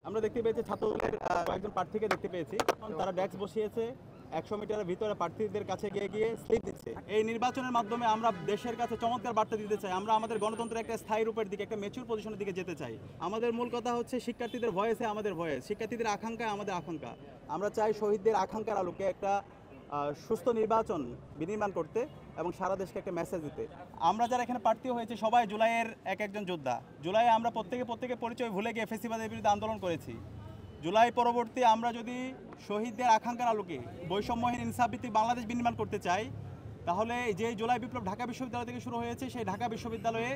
আমরা দেখতে পেয়েছি ছাত্রদলের কয়েকজন প্রার্থীকে দেখতে পেয়েছি, তারা ডেস্ক বসিয়েছে 100 মিটারের ভিতরে প্রার্থীদের কাছে গিয়ে গিয়ে স্লিপ দিচ্ছে। এই নির্বাচনের মাধ্যমে আমরা দেশের কাছে চমৎকার বার্তা দিতে চাই, আমরা আমাদের গণতন্ত্রের একটা স্থায়ী রূপের দিকে, একটা ম্যাচিউর পজিশনের দিকে যেতে চাই। আমাদের মূল কথা হচ্ছে শিক্ষার্থীদের ভয়েসে আমাদের ভয়েস, শিক্ষার্থীদের আকাঙ্ক্ষায় আমাদের আকাঙ্ক্ষা। আমরা চাই শহীদদের আকাঙ্ক্ষার আলোকে একটা সুস্থ নির্বাচন বিনির্মাণ করতে এবং সারা দেশকে একটা মেসেজ দিতে। আমরা যারা এখানে প্রার্থী হয়েছে সবাই জুলাইয়ের একজন যোদ্ধা। জুলাই আমরা প্রত্যেকে পরিচয় ভুলে গিয়ে ফ্যাসিবাদের বিরুদ্ধে আন্দোলন করেছি। জুলাই পরবর্তী আমরা যদি শহীদদের আকাঙ্ক্ষার আলোকে বৈষম্যহীন ইনসাফভিত্তিক বাংলাদেশ বিনির্মাণ করতে চাই, তাহলে যে জুলাই বিপ্লব ঢাকা বিশ্ববিদ্যালয় থেকে শুরু হয়েছে, সেই ঢাকা বিশ্ববিদ্যালয়ে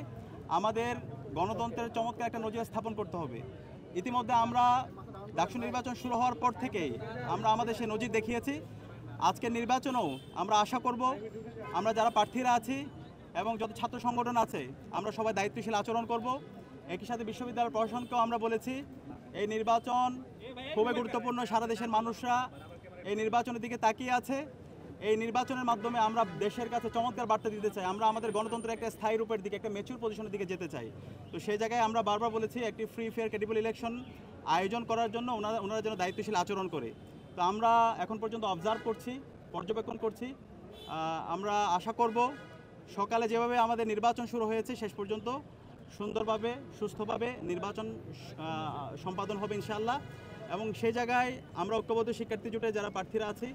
আমাদের গণতন্ত্রের চমৎকার একটা নজির স্থাপন করতে হবে। ইতিমধ্যে আমরা ডাকসু নির্বাচন শুরু হওয়ার পর থেকেই আমরা আমাদের সেই নজির দেখিয়েছি। আজকের নির্বাচনেও আমরা আশা করব আমরা যারা প্রার্থীরা আছি এবং যত ছাত্র সংগঠন আছে আমরা সবাই দায়িত্বশীল আচরণ করব। একই সাথে বিশ্ববিদ্যালয় প্রশাসনকেও আমরা বলেছি এই নির্বাচন খুবই গুরুত্বপূর্ণ, সারা দেশের মানুষরা এই নির্বাচনের দিকে তাকিয়ে আছে। এই নির্বাচনের মাধ্যমে আমরা দেশের কাছে চমৎকার বার্তা দিতে চাই, আমরা আমাদের গণতন্ত্রের একটা স্থায়ী রূপের দিকে, একটা ম্যাচিউর পজিশনের দিকে যেতে চাই। তো সেই জায়গায় আমরা বারবার বলেছি একটি ফ্রি ফেয়ার ক্রেডিবল ইলেকশন আয়োজন করার জন্য ওনারা যেন দায়িত্বশীল আচরণ করে। তো আমরা এখন পর্যন্ত অবজার্ভ করছি, পর্যবেক্ষণ করছি। আমরা আশা করব সকালে যেভাবে আমাদের নির্বাচন শুরু হয়েছে শেষ পর্যন্ত সুন্দরভাবে সুস্থভাবে নির্বাচন সম্পাদন হবে ইনশাআল্লাহ। এবং সেই জায়গায় আমরা ঐক্যবদ্ধ শিক্ষার্থী জোটে যারা প্রার্থীরা আছি,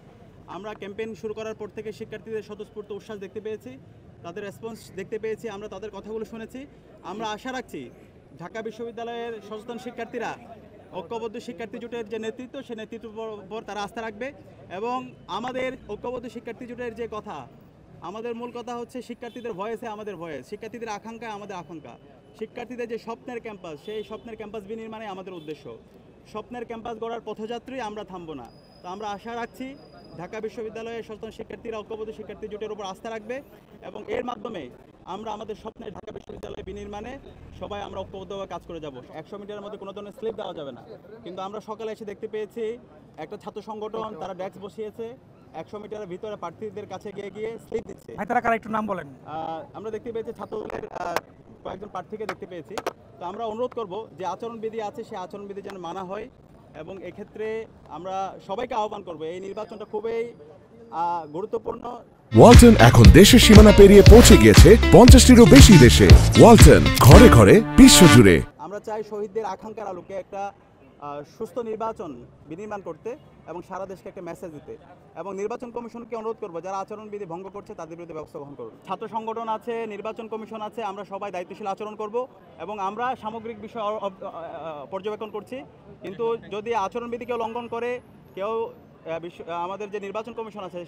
আমরা ক্যাম্পেইন শুরু করার পর থেকে শিক্ষার্থীদের স্বতঃস্ফূর্ত উচ্ছ্বাস দেখতে পেয়েছি, তাদের রেসপন্স দেখতে পেয়েছি, আমরা তাদের কথাগুলো শুনেছি। আমরা আশা রাখছি ঢাকা বিশ্ববিদ্যালয়ের সচেতন শিক্ষার্থীরা ঐক্যবদ্ধ শিক্ষার্থী জোটের যে নেতৃত্ব, সেই নেতৃত্বের উপর তারা আস্থা রাখবে। এবং আমাদের ঐক্যবদ্ধ শিক্ষার্থী জোটের যে কথা, আমাদের মূল কথা হচ্ছে শিক্ষার্থীদের ভয়েসে আমাদের ভয়েস, শিক্ষার্থীদের আকাঙ্ক্ষায় আমাদের আকাঙ্ক্ষা। শিক্ষার্থীদের যে স্বপ্নের ক্যাম্পাস, সেই স্বপ্নের ক্যাম্পাস বিনির্মাণে আমাদের উদ্দেশ্য। স্বপ্নের ক্যাম্পাস গড়ার পথযাত্রী আমরা থামবো না। তো আমরা আশা রাখছি ঢাকা বিশ্ববিদ্যালয়ের সচেতন শিক্ষার্থীরা ঐক্যবদ্ধ শিক্ষার্থী জোটের উপর আস্থা রাখবে এবং এর মাধ্যমে আমরা আমাদের স্বপ্নের ঢাকা বিশ্ববিদ্যালয় বিনির্মাণে সবাই আমরা ঐক্যবদ্ধভাবে কাজ করে যাব। 100 মিটারের মধ্যে কোনো ধরনের স্লিপ দেওয়া যাবে না। কিন্তু আমরা সকালে এসে দেখতে পেয়েছি একটা ছাত্র সংগঠন তারা ডেস্ক বসিয়েছে 100 মিটারের ভিতরে প্রার্থীদের কাছে গিয়ে গিয়ে স্লিপ দিচ্ছে। তারা কারা একটু নাম বলেন। আমরা দেখতে পেয়েছি ছাত্রদলের কয়েকজন প্রার্থীকে দেখতে পেয়েছি। তো আমরা অনুরোধ করব যে আচরণবিধি আছে সেই আচরণবিধি যেন মানা হয় এবং এক্ষেত্রে আমরা সবাইকে আহ্বান করব, এই নির্বাচনটা খুবই গুরুত্বপূর্ণ। ওয়ালটন এখন দেশের সীমানা পেরিয়ে পৌঁছে গিয়েছে 50টিরও বেশি দেশে। ওয়ালটন, ঘরে ঘরে বিশ্বজুড়ে। আমরা চাই শহীদদের আকাঙ্ক্ষার আলোকে একটা সুস্থ নির্বাচন বিনির্মাণ করতে এবং সারা দেশকে একটা মেসেজ দিতে। এবং নির্বাচন কমিশনকে অনুরোধ করবো যারা আচরণবিধি ভঙ্গ করছে তাদের বিরুদ্ধে ব্যবস্থা গ্রহণ করুন। ছাত্র সংগঠন আছে, নির্বাচন কমিশন আছে, আমরা সবাই দায়িত্বশীল আচরণ করব এবং আমরা সামগ্রিক বিষয় পর্যবেক্ষণ করছি। কিন্তু যদি আচরণবিধি কেউ লঙ্ঘন করে, কেউ আমাদের যে নির্বাচন কমিশন আছে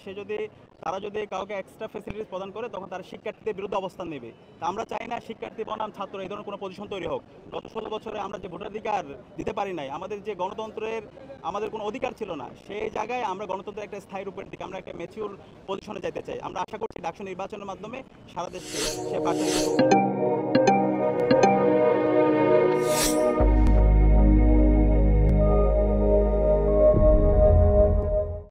তারা যদি কাউকে এক্সট্রা ফ্যাসিলিটিস প্রদান করে, তখন তারা শিক্ষার্থীদের বিরুদ্ধে অবস্থান নেবে। তা আমরা চাই না শিক্ষার্থী বনাম ছাত্র এই ধরনের কোনো পজিশন তৈরি হোক। গত 16 বছরে আমরা যে ভোটাধিকার দিতে পারি নাই, আমাদের যে গণতন্ত্রের আমাদের কোনো অধিকার ছিল না, সেই জায়গায় আমরা গণতন্ত্রের একটা স্থায়ী রূপের দিকে আমরা একটা ম্যাচিউর পজিশনে যেতে চাই। আমরা আশা করছি ডাকসু নির্বাচনের মাধ্যমে সারা দেশকে সে পার্টি